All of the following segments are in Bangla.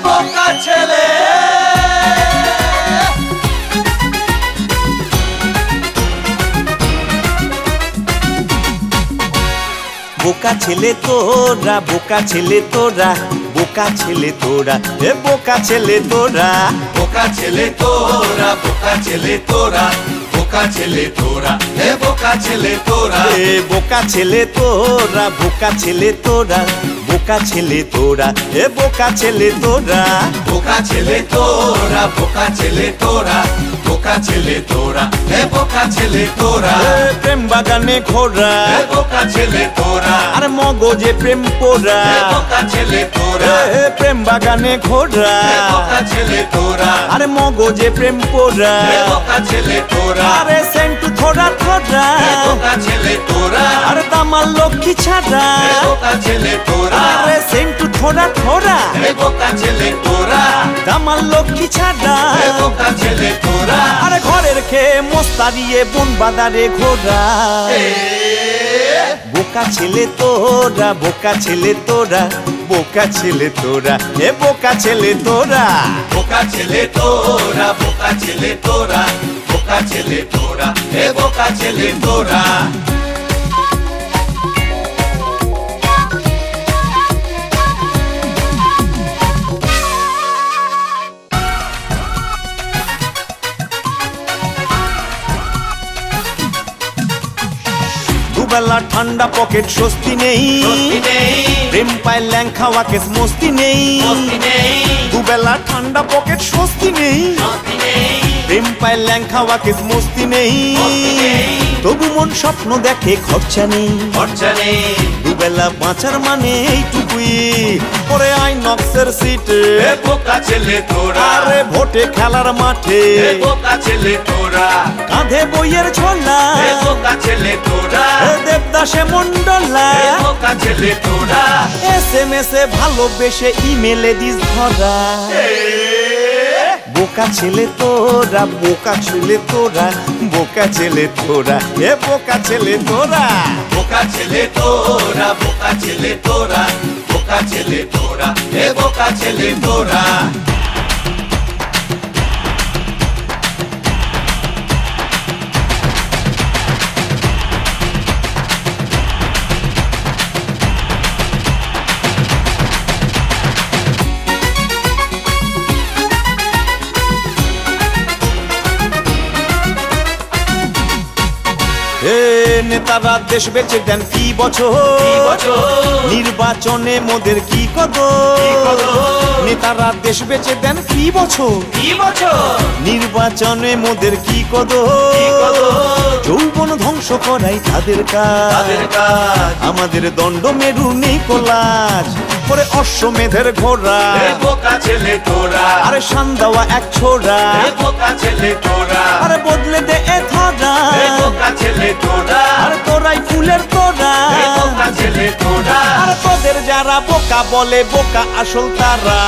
বোকা ছেলে। বোকা ছেলে তোরা, বোকা ছেলে তোরা, বোকা ছেলে তোরা, এ বোকা ছেলে তোরা। বোকা ছেলে তোরা, বোকা ছেলে তোরা, বোকা ছেলে তোরা, হে বোকা ছেলে তোরা। এ বোকা ছেলে তোরা, বোকা ছেলে তোরা, বোকা ছেলে তোরা, এ বোকা ছেলে তোরা। বোকা ছেলে তোরা, বোকা ছেলে তোরা, বোকা ছেলে তোরা, হে বোকা ছেলে তোরা। প্রেম বাগানে ঘোরা, হে বোকা ছেলে তোরা, আর মগজে প্রেম পোড়া। হে বোকা ছেলে তোরা, প্রেম বাগানে ঘোরা, হে বোকা ছেলে তোরা, আর মগজে প্রেম পোড়া। হে বোকা ছেলে তোরা, আরে সেন্টু থোড়া থোড়া, হে বোকা ছেলে তোরা, আর দামাল লক্ষ্মী ছাড়া। হে বোকা ছেলে তোরা, আরে সেন্টু থোড়া থোড়া, হে বোকা ছেলে তোরা, দামাল লক্ষ্মী ছাড়া। হে বোকা ছেলে তোরা। আরে ঘরের খেয়ে মোস্তারিয়ে বন বাদারে ঘোরা। বোকা ছেলে তোরা, বোকা ছেলে তোরা, বোকা ছেলে তোরা, এ বোকা ছেলে তোরা। বোকা ছেলে তোরা, বোকা ছেলে তোরা, বোকা ছেলে তোরা, হে বোকা ছেলে তোরা। দুবেলা ঠান্ডা পকেট স্বস্তি নেই, স্বস্তি নেই, প্রেম পায় ল্যাং খাওয়া কেস মস্তি নেই। স্বস্তি নেই, দুবেলা ঠান্ডা পকেট স্বস্তি নেই, স্বস্তি নেই, প্রেম পায় ল্যাং খাওয়া কেস মস্তি নেই। স্বস্তি নেই, তবু মন স্বপ্ন দেখে খরচা নেই। খরচা নেই। দুবেলা বাঁচার মানে এইটুকুই, পরে আইনক্সের সিটে, হে বোকা ছেলে তোরা, আরে ভোটে খেলার মাঠে, হে বোকা ছেলে তোরা, কাঁধে বইয়ের ঝোলা, হে বোকা ছেলে তোরা, দেবদাসে মন্ডলা। হে বোকা ছেলে তোরা। SMS এ ভালোবেসে ইমেলে দিস ধরা। বোকা ছেলে তোরা, বোকা ছেলে তোরা, বোকা ছেলে তোরা, এ বোকা ছেলে তোরা। বোকা ছেলে তোরা, বোকা ছেলে তোরা, বোকা ছেলে তোরা, হে বোকা ছেলে তোরা। নেতারা দেশ বেচে দেন কি বছর, নির্বাচনে মোদের কি কদর। নেতারা দেশ বেচে দেন কি বছর, নির্বাচনে মোদের কি কদর। যৌবন ধ্বংস করাই তাদের কাজ, আমাদের দণ্ড মেরু নেই কোলাজ। পরে অশ্বমেধের ঘোড়া, হে বোকা ছেলে তোরা, আরে শান দেওয়া এক ছোড়া। হে বোকা ছেলে তোরা, আরে বদলে দে এ ধরা, হে বোকা ছেলে তোরা, আর তোরাই ফুলের তোরা। হে বোকা ছেলে তোরা। আর তোদের যারা বোকা বলে বোকা আসল তারা।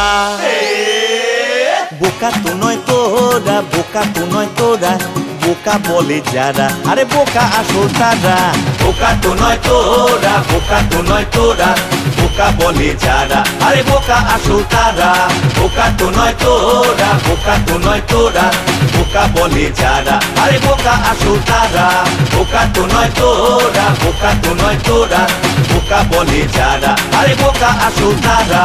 বোকা তো নয় তোরা, বোকা তো নয় তোরা, বোকা বলে যারা, আরে বোকা আসল তারা। বোকা তো নয় তোরা, বোকা তো নয় তোরা, বোকা বলে যারা, আরে বোকা আসল তারা। বোকা তো নয় তোরা, বোকা তো নয় তোরা, বোকা বলে যারা, আরে বোকা আসল তারা। বোকা তো নয় তোরা, বোকা তো নয় তোরা, বোকা বলে যারা, আরে বোকা আসল তারা।